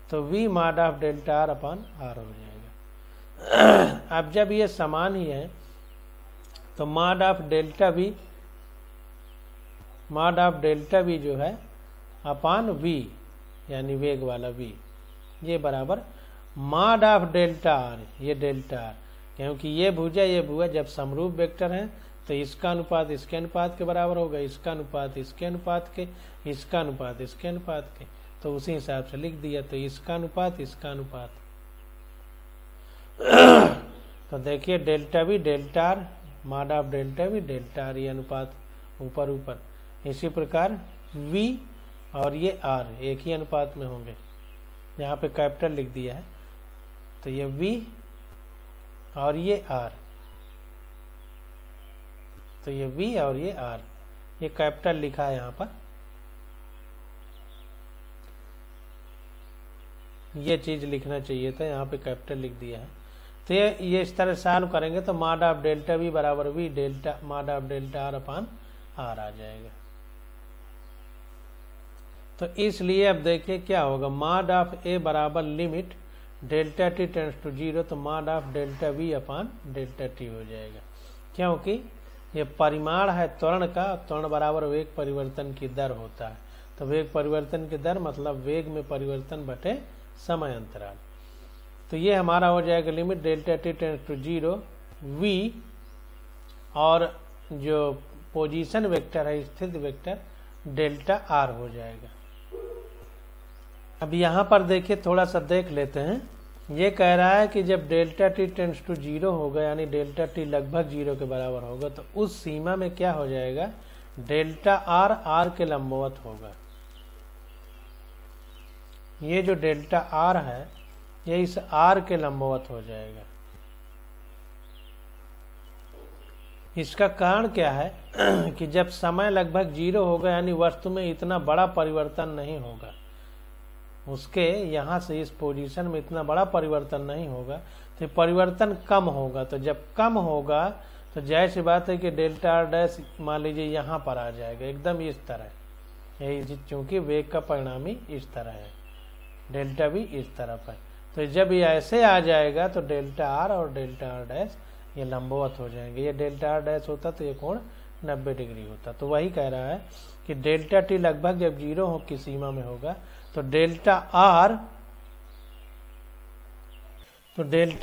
तो V mod of delta R upon R हो जाएगा। अब जब ये समान ही है तो मॉड ऑफ डेल्टा वी जो है अपॉन वी यानी वेग वाला वी, ये बराबर मॉड ऑफ डेल्टा आर, ये डेल्टा आर। क्योंकि ये भुजा जब समरूप वेक्टर हैं तो इसका अनुपात इसके अनुपात के बराबर होगा, इसका अनुपात इसके अनुपात के, इसका अनुपात इसके अनुपात के। तो उसी हिसाब से लिख दिया, तो इसका अनुपात इसका अनुपात। तो देखिए delta we delta R mod of delta we delta R, ये अनुपात ऊपर ऊपर। इसी प्रकार वी और ये आर एक ही अनुपात में होंगे, यहाँ पे कैपिटल लिख दिया है। तो ये वी और ये आर, तो ये वी और ये आर, ये कैपिटल लिखा है यहाँ पर। ये चीज लिखना चाहिए था, यहाँ पे कैपिटल लिख दिया है। तो ये इस तरह सॉल्व करेंगे तो मॉड ऑफ डेल्टा वी बराबर V delta mod of delta R upon R आ जाएगा। तो इसलिए अब देखिए क्या होगा, मॉड ऑफ ए बराबर limit delta T tends to 0, तो mod of delta V upon delta T हो जाएगा। क्योंकि ये परिमाण है त्वरण का, त्वरण बराबर वेग परिवर्तन की दर होता है। तो वेग परिवर्तन की दर मतलब वेग में परिवर्तन बटे समय अंतराल। तो ये हमारा हो जाएगा limit delta T tends to 0 V, और जो पोजीशन वेक्टर है स्थिति वेक्टर डेल्टा आर हो जाएगा। अब यहाँ पर देखिए थोड़ा सा देख लेते हैं। ये कह रहा है कि जब डेल्टा टी टेंड्स टू 0 होगा, यानी डेल्टा टी लगभग 0 के बराबर होगा, तो उस सीमा में क्या हो जाएगा, डेल्टा आर आर के लंबवत होगा। ये जो डेल्टा आर है ये इस आर के लंबवत हो जाएगा। इसका कारण क्या है कि जब समय लगभग 0 होगा, यानी वस्तु में इतना बड़ा परिवर्तन नहीं होगा, उसके यहाँ से इस पोजीशन में इतना बड़ा परिवर्तन नहीं होगा, तो परिवर्तन कम होगा। तो जब कम होगा तो जाहिर सी बात है कि डेल्टा आर डैश मान लीजिए यहाँ पर आ जाएगा एकदम इस तरह। यही चूंकि वेग का परिणाम ही इस तरह है, डेल्टा भी इस तरफ है। तो जब ये ऐसे आ जाएगा तो डेल्टा आर और डेल्टा आर डैश ये लंबवत हो जाएंगे। ये डेल्टा आर डैश होता तो ये कोण 90 डिग्री होता। तो वही कह रहा है कि डेल्टा टी लगभग जब 0 की सीमा में होगा तो डेल्टा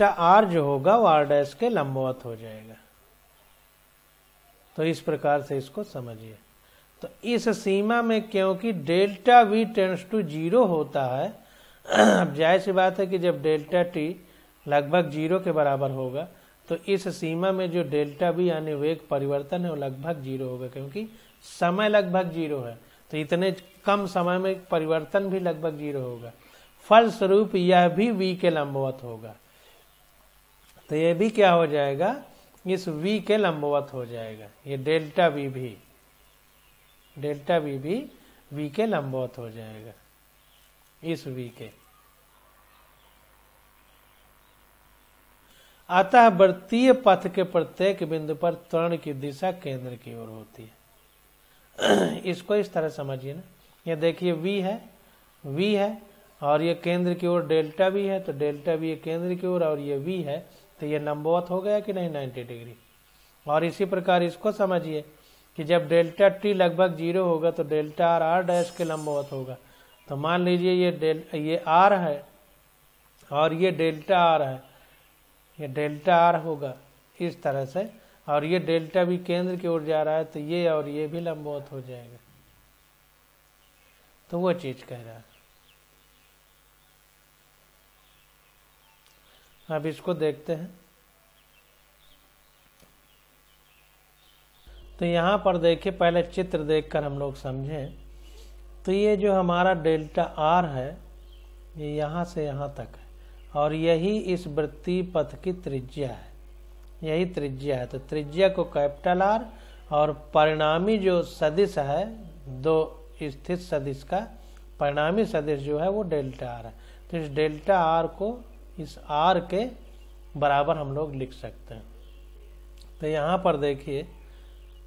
आर जो होगा वो आर डैश के लंबवत हो जाएगा। तो इस प्रकार से इसको समझिए। तो इस सीमा में क्योंकि डेल्टा वी टेंड्स टू 0 होता है, अब जाहिर सी बात है कि जब डेल्टा टी लगभग 0 के बराबर होगा तो इस सीमा में जो डेल्टा वी यानी वेग परिवर्तन है वो लगभग 0 होगा, क्योंकि समय लगभग 0 है। तो इतने कम समय में परिवर्तन भी लगभग 0 होगा। फलस्वरूप यह भी v के लंबवत होगा। तो यह भी क्या हो जाएगा, इस v के लंबवत हो जाएगा। ये डेल्टा v भी v के लंबवत हो जाएगा, इस v के। अतः वृत्तीय पथ के प्रत्येक बिंदु पर त्वरण की दिशा केंद्र की ओर होती है। इसको इस तरह समझिए ना, ये देखिए v है और ये केंद्र की ओर डेल्टा v है, तो डेल्टा v केंद्र की ओर और ये v है, तो ये लंबवत हो गया कि नहीं 90 डिग्री। और इसी प्रकार इसको समझिए कि जब डेल्टा t लगभग 0 होगा तो डेल्टा r डैश के लंबवत होगा। तो मान लीजिए ये r है और ये डेल्टा r है, ये डेल्टा r होगा इस तरह से, और ये डेल्टा भी केंद्र की ओर जा रहा है, तो ये और ये भी लंबवत हो जाएगा। तो वो चीज कह रहा है। अब इसको देखते हैं। तो यहाँ पर देखिए, पहले चित्र देखकर हम लोग समझें। तो ये जो हमारा डेल्टा r है ये यहाँ से यहाँ तक है और यही इस वृत्तीय पथ की त्रिज्या है, यही त्रिज्या है। तो त्रिज्या को कैपिटल R और परिणामी जो सदिश है, दो स्थित सदिश का परिणामी सदिश जो है वो डेल्टा R है। तो इस डेल्टा R को इस R के बराबर हम लोग लिख सकते हैं। तो यहाँ पर देखिए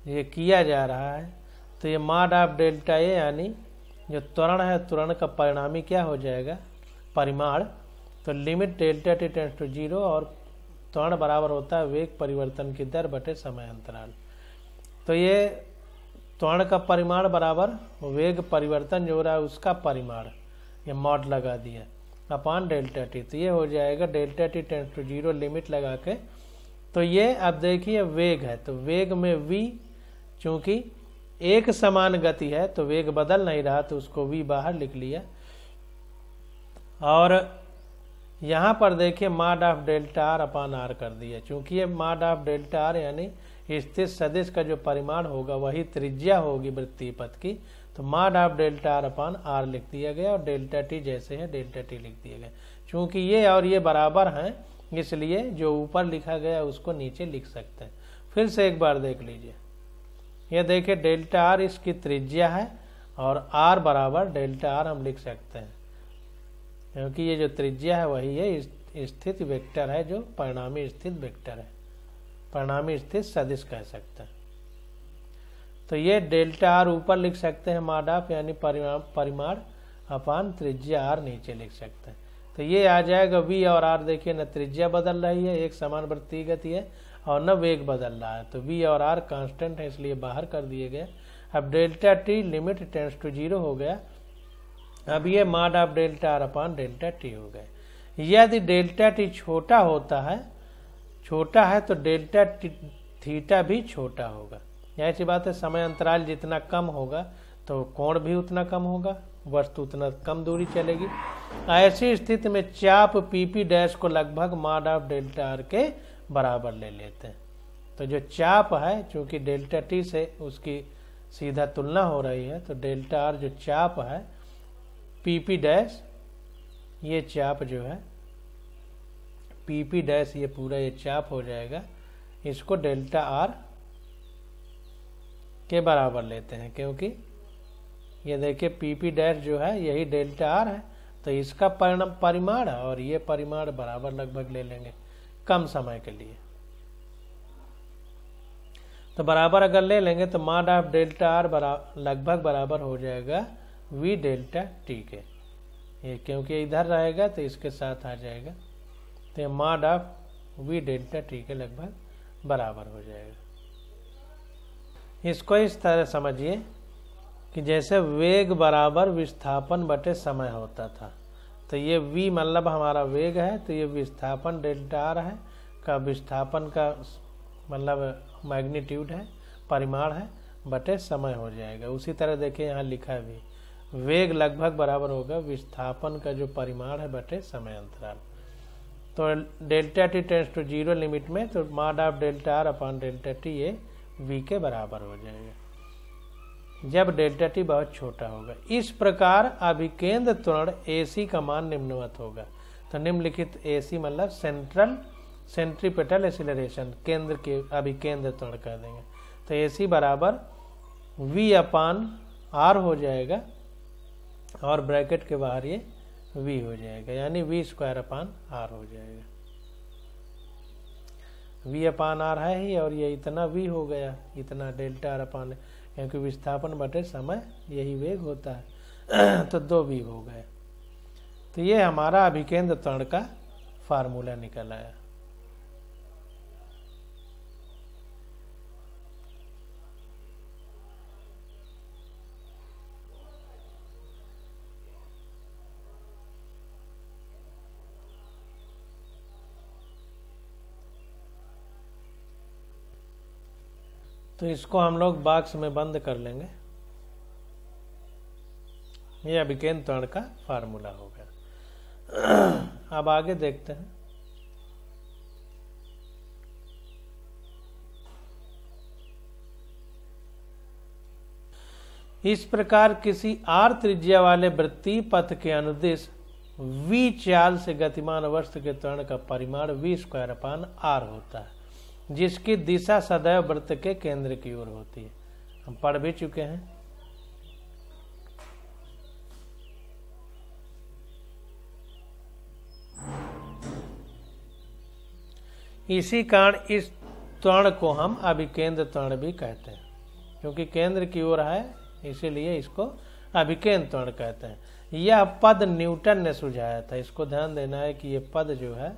ये किया जा रहा है। तो ये मॉड ऑफ डेल्टा ए यानी जो त्वरण है, त्वरण का परिणामी क्या हो जाएगा, परिमाण। तो limit delta T tends to 0 और त्वरण बराबर होता है वेग परिवर्तन की दर बटे समय अंतराल। तो ये त्वरण का परिमाण बराबर वेग परिवर्तन जो हो रहा है उसका परिमाण, ये मॉड लगा दिया अपान डेल्टा टी। तो ये हो जाएगा delta T tends to 0 limit लगा के। तो ये अब देखिए वेग है, तो वेग में v, चूंकि एक समान गति है तो वेग बदल नहीं रहा, तो उसको v बाहर लिख लिया। और यहाँ पर देखिए mod of delta r upon r कर दिया। चूंकि ये मॉड ऑफ डेल्टा r यानी स्थित सदिश का जो परिमाण होगा वही त्रिज्या होगी वृत्तीय पथ की, तो mod of delta r upon r लिख दिया गया और डेल्टा t जैसे है डेल्टा t लिख दिया गया। चूंकि ये और ये बराबर हैं इसलिए जो ऊपर लिखा गया उसको नीचे लिख सकते हैं। फिर से एक बार देख लीजिए, ये देखिए डेल्टा r इसकी त्रिज्या है और r बराबर डेल्टा r हम लिख सकते हैं, क्योंकि ये जो त्रिज्या है वही है स्थित वेक्टर है, जो परिणामी स्थित वेक्टर है, परिणामी स्थित सदिश कह सकते हैं। तो ये डेल्टा r ऊपर लिख सकते हैं मॉड ऑफ यानी परिमाण अपान त्रिज्या r नीचे लिख सकते हैं। तो ये आ जाएगा v और r। देखिए न त्रिज्या बदल रही है, एक समान वृत्तीय गति है, और न वेग बदल रहा है, तो v और r कांस्टेंट है इसलिए बाहर कर दिए गए। अब delta t limit tends to 0 हो गया। अब ये mod of delta r upon delta t हो गए। यदि डेल्टा t छोटा होता है, छोटा है, तो डेल्टा थीटा भी छोटा होगा। ऐसी बात है, समय अंतराल जितना कम होगा तो कोण भी उतना कम होगा, वस्तु उतना कम दूरी चलेगी। ऐसी स्थिति में चाप पीपी डैश को लगभग मॉड ऑफ डेल्टा r के बराबर ले लेते हैं। तो जो चाप है, चूंकि डेल्टा t से उसकी सीधा तुलना हो रही है, तो डेल्टा r जो चाप है पीपी डैश, ये चाप जो है पीपी डैश, ये पूरा ये चाप हो जाएगा, इसको डेल्टा r के बराबर लेते हैं, क्योंकि ये देखिए पीपी डैश जो है यही डेल्टा r है, तो इसका परिमाण और ये परिमाण बराबर लगभग ले लेंगे कम समय के लिए। तो बराबर अगर ले लेंगे तो मॉड ऑफ डेल्टा r लगभग बराबर हो जाएगा v डेल्टा t के। ये क्योंकि इधर रहेगा तो इसके साथ आ जाएगा, तो ये mod of v delta t के लगभग बराबर हो जाएगा। इसको इस तरह समझिए कि जैसे वेग बराबर विस्थापन बटे समय होता था, तो ये v मतलब हमारा वेग है, तो ये विस्थापन डेल्टा r है का विस्थापन का मतलब मैग्नीट्यूड है, परिमाण है, बटे समय हो जाएगा। उसी तरह देखिए यहाँ लिखा है भी, वेग लगभग बराबर होगा विस्थापन का जो परिमाण है बटे समय अंतराल। तो delta t tends to 0 limit में, तो mod of delta r upon delta t ये v के बराबर हो जाएगा जब डेल्टा t बहुत छोटा होगा। इस प्रकार अभिकेंद्र त्वरण AC का मान निम्नवत होगा। तो निम्नलिखित AC मतलब सेंट्रीपेटल एक्सीलरेशन, केंद्र के अभिकेंद्र त्वरण कर देंगे। तो AC बराबर v अपान r हो जाएगा और ब्रैकेट के बाहर ये v हो जाएगा, यानी v स्क्वायर अपान r हो जाएगा। v अपान आर है ही, और ये इतना v हो गया, इतना डेल्टा आर अपान, क्योंकि विस्थापन बटे समय यही वेग होता है। तो 2v हो गए। तो ये हमारा अभिकेंद्र त्वरण का फार्मूला निकल आया। तो इसको हम लोग बॉक्स में बंद कर लेंगे। ये अभिकेंद्र त्वरण का फार्मूला हो गया। अब आगे देखते हैं। इस प्रकार किसी आर त्रिज्या वाले वृत्तीय पथ के अनुदिश v चाल से गतिमान वस्तु के त्वरण का परिमाण v² अपान r होता है, जिसकी दिशा सदैव वृत्त के केंद्र की ओर होती है। हम पढ़ भी चुके हैं। इसी कारण इस त्वरण को हम अभिकेंद्र त्वरण भी कहते हैं, क्योंकि केंद्र की ओर है, इसीलिए इसको अभिकेंद्र त्वरण कहते हैं। यह पद न्यूटन ने सुझाया था। इसको ध्यान देना है कि यह पद जो है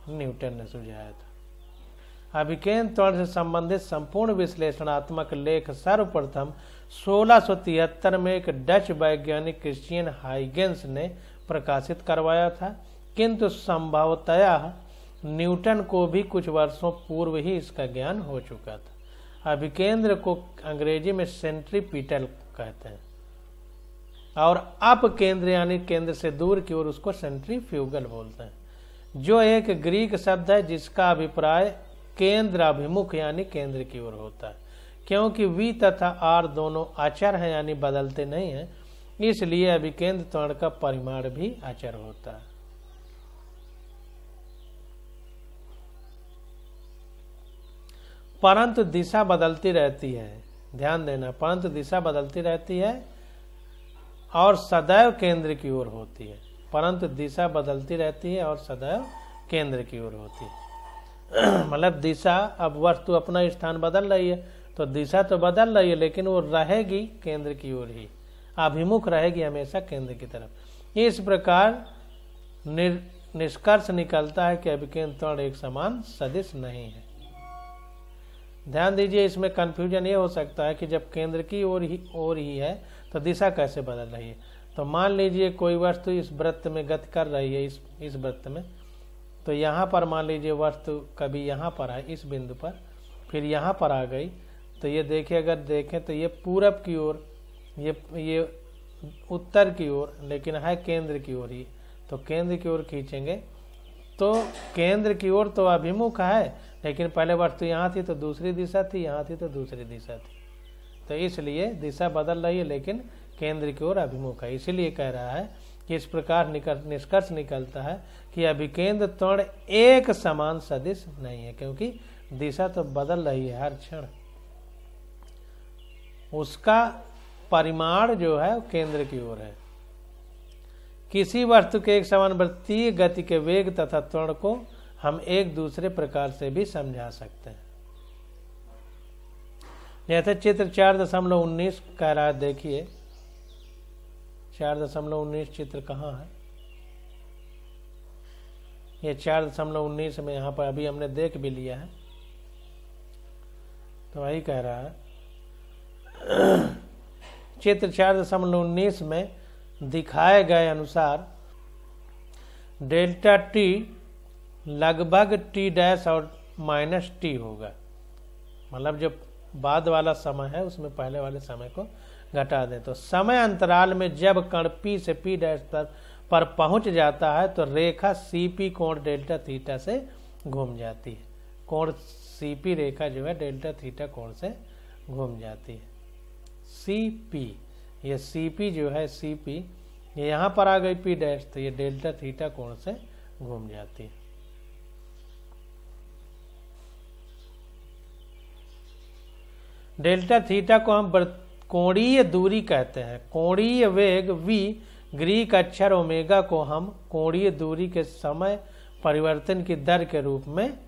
न्यूटन ने सुझाया था। अभिकेंद्र त्वरण से संबंधित संपूर्ण विश्लेषणात्मक लेख सर्वप्रथम 1673 में एक डच वैज्ञानिक क्रिश्चियन हाइगेंस ने प्रकाशित करवाया था, किंतु संभवतः न्यूटन को भी कुछ वर्षों पूर्व ही इसका ज्ञान हो चुका था। अभिकेंद्र को अंग्रेजी में सेंट्रीपिटल कहते हैं, और अपकेंद्र यानी केंद्र से दूर की ओर उसको सेंट्रीफ्यूगल बोलते हैं, जो एक ग्रीक शब्द है जिसका अभिप्राय केंद्र अभिमुख यानी केंद्र की ओर होता है। क्योंकि v तथा r दोनों अचर हैं यानी बदलते नहीं हैं, इसलिए अभिकेंद्र त्वरण का परिमाण भी अचर होता है। परंतु दिशा बदलती रहती है, ध्यान देना, परंतु दिशा बदलती रहती है और सदैव केंद्र की ओर होती है। परंतु दिशा बदलती रहती है और सदैव केंद्र की ओर होती है। मतलब दिशा, अब वस्तु अपना स्थान बदल रही है तो दिशा तो बदल रही है, लेकिन वो रहेगी केंद्र की ओर ही, अभिमुख रहेगी हमेशा केंद्र की तरफ। इस प्रकार निष्कर्ष निकलता है कि अभिकेंद्र त्वरण एक समान सदिश नहीं है। ध्यान दीजिए, इसमें कंफ्यूजन ये हो सकता है कि जब केंद्र की ओर ही है तो दिशा कैसे बदल रही है। तो मान लीजिए कोई वस्तु इस वृत्त में गति कर रही है, इस वृत्त में, तो यहाँ पर मान लीजिए वस्तु कभी यहाँ पर है इस बिंदु पर, फिर यहाँ पर आ गई, तो ये देखिए, अगर देखें तो ये पूरब की ओर, ये उत्तर की ओर, लेकिन है केंद्र की ओर ही। तो केंद्र की ओर खींचेंगे तो केंद्र की ओर तो अभिमुख है, लेकिन पहले वस्तु यहाँ थी तो दूसरी दिशा थी, यहाँ थी तो दूसरी दिशा थी, तो इसलिए दिशा बदल रही है लेकिन केंद्र की ओर अभिमुख है। इसीलिए कह रहा है कि इस प्रकार निष्कर्ष निकलता है कि अभिकेंद्र त्वरण एक समान सदिश नहीं है, क्योंकि दिशा तो बदल रही है हर क्षण। उसका परिमाण जो है केंद्र की ओर है। किसी वस्तु के एक समान वृत्तीय गति के वेग तथा त्वरण को हम एक दूसरे प्रकार से भी समझा सकते हैं। जैसे चित्र 4.19 कह रहा है, देखिए 4.19 चित्र कहाँ है, ये 4.19 में यहाँ पर अभी हमने देख भी लिया है, तो वही कह रहा है। चित्र 4.19 में दिखाए गए अनुसार डेल्टा टी लगभग टी डैश और माइनस टी होगा। मतलब जो बाद वाला समय है उसमें पहले वाले समय को घटा दें, तो समय अंतराल में जब कण P से P डैश पर पहुंच जाता है तो रेखा CP कोण डेल्टा थीटा से घूम जाती है। कोण CP रेखा जो है डेल्टा थीटा कोण से घूम जाती है। CP, ये CP जो है CP, ये यहाँ पर आ गई P डैश, तो ये डेल्टा थीटा कोण से घूम जाती है। डेल्टा थीटा को हम कोणीय दूरी कहते हैं। कोणीय वेग v, ग्रीक अक्षर ओमेगा को हम कोणीय दूरी के समय परिवर्तन की दर के रूप में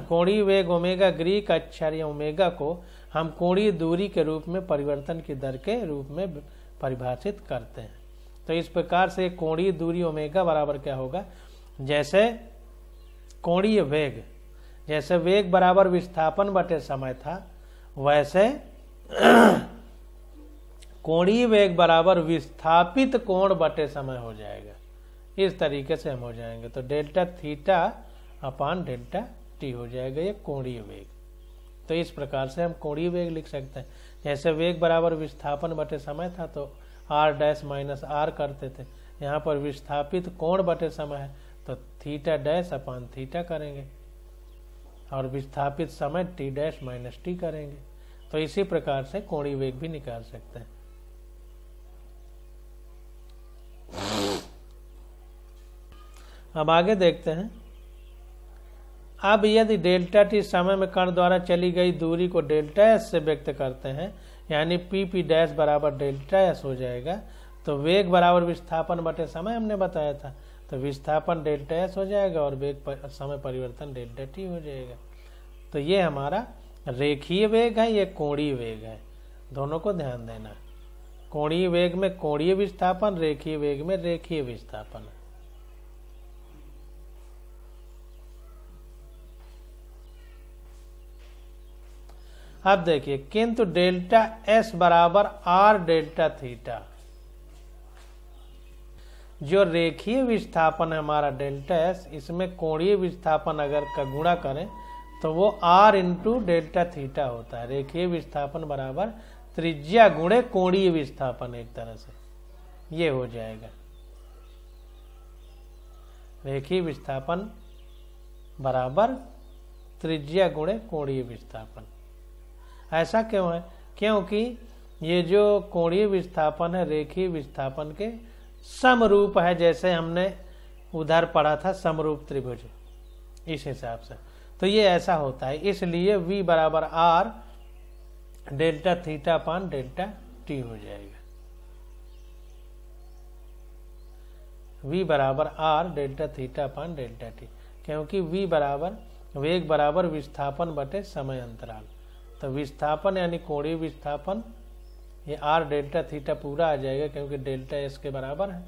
कोणीय वेग ओमेगा, ग्रीक अक्षर या ओमेगा को हम कोणीय दूरी के रूप में परिवर्तन की दर के रूप में परिभाषित करते हैं। तो इस प्रकार से कोणीय दूरी ओमेगा बराबर क्या होगा, जैसे कोणीय वेग, जैसे वेग बराबर विस्थापन बटे समय था, वैसे कोणीय वेग बराबर विस्थापित कोण बटे समय हो जाएगा। इस तरीके से हम हो जाएंगे। तो delta theta upon delta T हो जाएगा ये कोणीय वेग। तो इस प्रकार से हम कोणीय वेग लिख सकते हैं। जैसे वेग बराबर विस्थापन बटे समय था तो आर डैश माइनस आर करते थे, यहाँ पर विस्थापित कोण बटे समय है तो थीटा डैश अपान थीटा करेंगे, और विस्थापित समय टी डैश माइनस टी करेंगे। तो इसी प्रकार से कोणीय वेग भी निकाल सकते हैं। अब आगे देखते हैं। अब यदि डेल्टा टी समय में कण द्वारा चली गई दूरी को डेल्टा एस से व्यक्त करते हैं, यानी पी पी डैश बराबर डेल्टा एस हो जाएगा, तो वेग बराबर विस्थापन बटे समय हमने बताया था, तो विस्थापन डेल्टा एस हो जाएगा और वेग समय परिवर्तन डेल्टा टी हो जाएगा। तो ये हमारा रेखीय वेग है, ये कोणीय वेग है, दोनों को ध्यान देना। कोणीय वेग में कोणीय विस्थापन, रेखीय वेग में रेखीय विस्थापन है। अब देखिए, किंतु डेल्टा एस बराबर आर डेल्टा थीटा, जो रेखीय विस्थापन है हमारा डेल्टा एस, इसमें कोणीय विस्थापन अगर का गुणा करें तो वो आर इंटू डेल्टा थीटा होता है। रेखीय विस्थापन बराबर त्रिज्या गुणे कोणीय विस्थापन, एक तरह से ये हो जाएगा। रेखीय विस्थापन बराबर त्रिज्या गुणे कोणीय विस्थापन। ऐसा क्यों है? क्योंकि ये जो कोणीय विस्थापन है रेखीय विस्थापन के समरूप है, जैसे हमने उधर पढ़ा था समरूप त्रिभुज, इस हिसाब से। तो ये ऐसा होता है, इसलिए v बराबर आर डेल्टा थीटा पान डेल्टा टी हो जाएगा। v बराबर आर डेल्टा थीटा पान डेल्टा टी, क्योंकि v बराबर वेग बराबर विस्थापन बटे समय अंतराल। तो विस्थापन यानी कोणीय विस्थापन, ये आर डेल्टा थीटा पूरा आ जाएगा क्योंकि डेल्टा एस के बराबर है।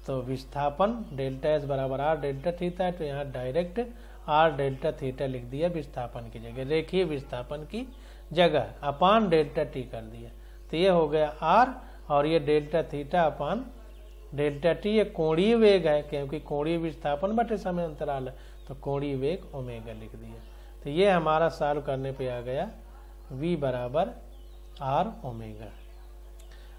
तो विस्थापन डेल्टा एस बराबर आर डेल्टा थीटा है, तो यहाँ डायरेक्ट आर डेल्टा थीटा लिख दिया विस्थापन की जगह, रेखीय विस्थापन की जगह अपान डेल्टा टी कर दिया। तो ये हो गया आर, और ये delta theta upon delta T, ये कोणीय वेग है क्योंकि कोणीय विस्थापन बटे समय अंतराल है, तो कोणीय वेग ओमेगा लिख दिया। तो ये हमारा सॉल्व करने पे आ गया v बराबर आर ओमेगा।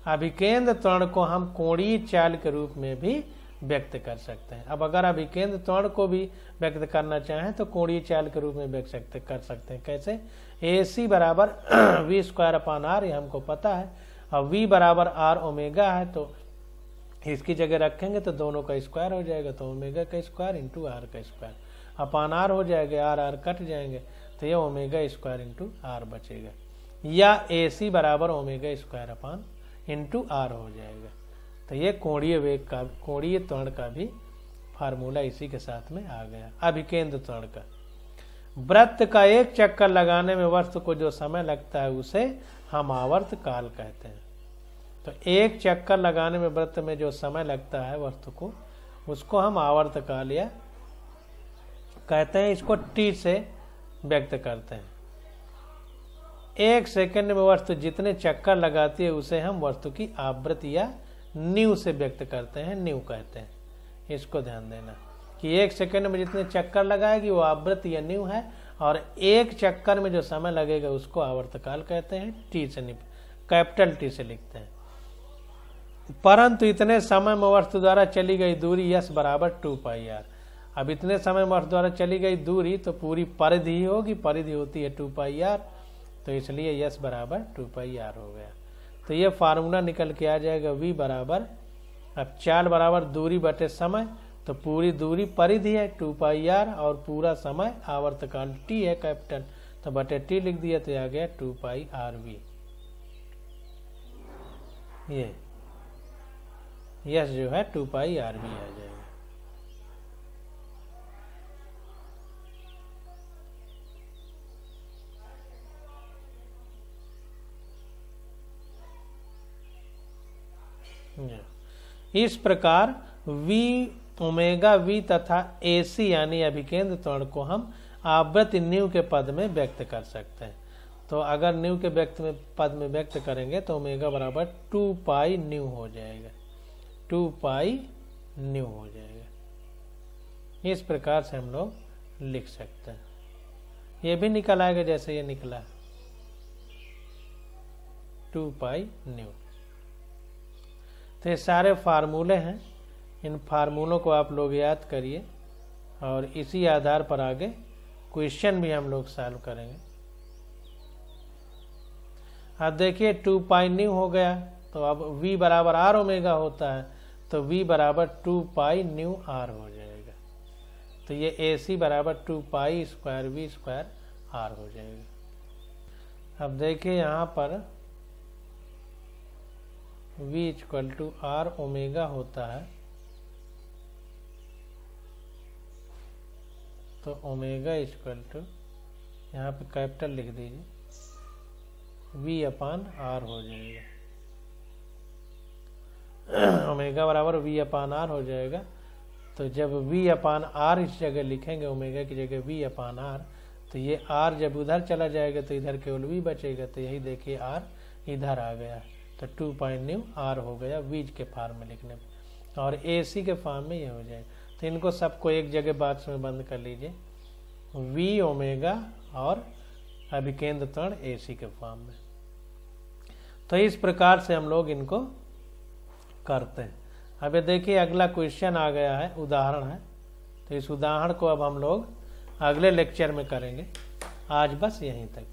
अभिकेंद्र त्वरण को हम कोणीय चाल के रूप में भी व्यक्त कर सकते हैं। अब अगर अभिकेंद्र त्वरण को भी व्यक्त करना चाहें तो कोणीय चाल के रूप में व्यक्त कर सकते हैं। कैसे? AC बराबर v स्क्वायर अपान आर, ये हमको पता है, और v बराबर आर ओमेगा है, तो इसकी जगह रखेंगे तो दोनों का स्क्वायर हो जाएगा, तो ओमेगा का स्क्वायर इंटू आर का स्क्वायर अपान आर हो जाएगा, आर आर कट जाएंगे, तो ये ओमेगा स्क्वायर इंटू आर बचेगा, या AC बराबर omega square upon into R हो जाएगा। तो ये कोणीय वेग का, कोणीय त्वरण का भी फार्मूला इसी के साथ में आ गया। अभिकेंद्र त्वरण का, वृत्त का एक चक्कर लगाने में वस्तु को जो समय लगता है उसे हम आवर्त काल कहते हैं। तो एक चक्कर लगाने में वृत्त में जो समय लगता है वस्तु को, उसको हम आवर्त काल या कहते हैं। इसको टी से व्यक्त करते हैं। एक सेकंड में वस्तु जितने चक्कर लगाती है उसे हम वस्तु की आवृत्ति या न्यू से व्यक्त करते हैं, न्यू कहते हैं। इसको ध्यान देना कि एक सेकंड में जितने चक्कर लगाएगी वो आवृत्ति या न्यू है, और एक चक्कर में जो समय लगेगा उसको आवर्तकाल कहते हैं। टी से कैपिटल टी से लिखते हैं। परंतु इतने समय में वस्तु द्वारा चली गई दूरी यस बराबर 2πr। अब इतने समय में वस्तु द्वारा चली गई दूरी तो पूरी परिधि ही होगी, परिधि होती है 2πr, तो इसलिए यस बराबर 2πr हो गया। तो ये फार्मूला निकल के आ जाएगा v बराबर, अब चाल बराबर दूरी बटे समय, तो पूरी दूरी परिधि है 2πr और पूरा समय आवर्तकाल t है कैपिटल, तो बटे t लिख दिया तो आ गया 2πrv। ये यस जो है 2πrv आ जाएगा। इस प्रकार v ओमेगा v तथा AC यानी अभिकेंद्र त्वरण को हम आवृत्ति न्यू के पद में व्यक्त कर सकते हैं। तो अगर न्यू के पद में व्यक्त करेंगे तो ओमेगा बराबर 2 पाई न्यू हो जाएगा, 2 पाई न्यू हो जाएगा। इस प्रकार से हम लोग लिख सकते हैं। ये भी निकल आएगा जैसे ये निकला, 2 पाई न्यू। तो ये सारे फार्मूले हैं, इन फार्मूलों को आप लोग याद करिए और इसी आधार पर आगे क्वेश्चन भी हम लोग सॉल्व करेंगे। अब देखिए 2 पाई न्यू हो गया, तो अब v बराबर r ओमेगा होता है, तो v बराबर 2 पाई न्यू r हो जाएगा। तो ये AC बराबर 2 pi square v square r हो जाएगा। अब देखिए यहाँ पर v equal to r omega होता है, तो ओमेगा इक्वल टू यहाँ पे कैपिटल लिख दीजिए, v अपान r हो जाएगा। ओमेगा बराबर v अपान r हो जाएगा। तो जब v अपान r इस जगह लिखेंगे, ओमेगा की जगह v अपान r, तो ये r जब उधर चला जाएगा तो इधर केवल v बचेगा। तो यही देखिए r इधर आ गया, तो 2 पाई न्यू r हो गया v के फॉर्म में लिखने में, और AC के फॉर्म में ये हो जाएगा। तो इनको सबको एक जगह बॉक्स में बंद कर लीजिए, v ओमेगा और अभिकेंद्र त्वरण AC के फॉर्म में। तो इस प्रकार से हम लोग इनको करते हैं। अब ये देखिए अगला क्वेश्चन आ गया है, उदाहरण है। तो इस उदाहरण को अब हम लोग अगले लेक्चर में करेंगे। आज बस यहीं तक।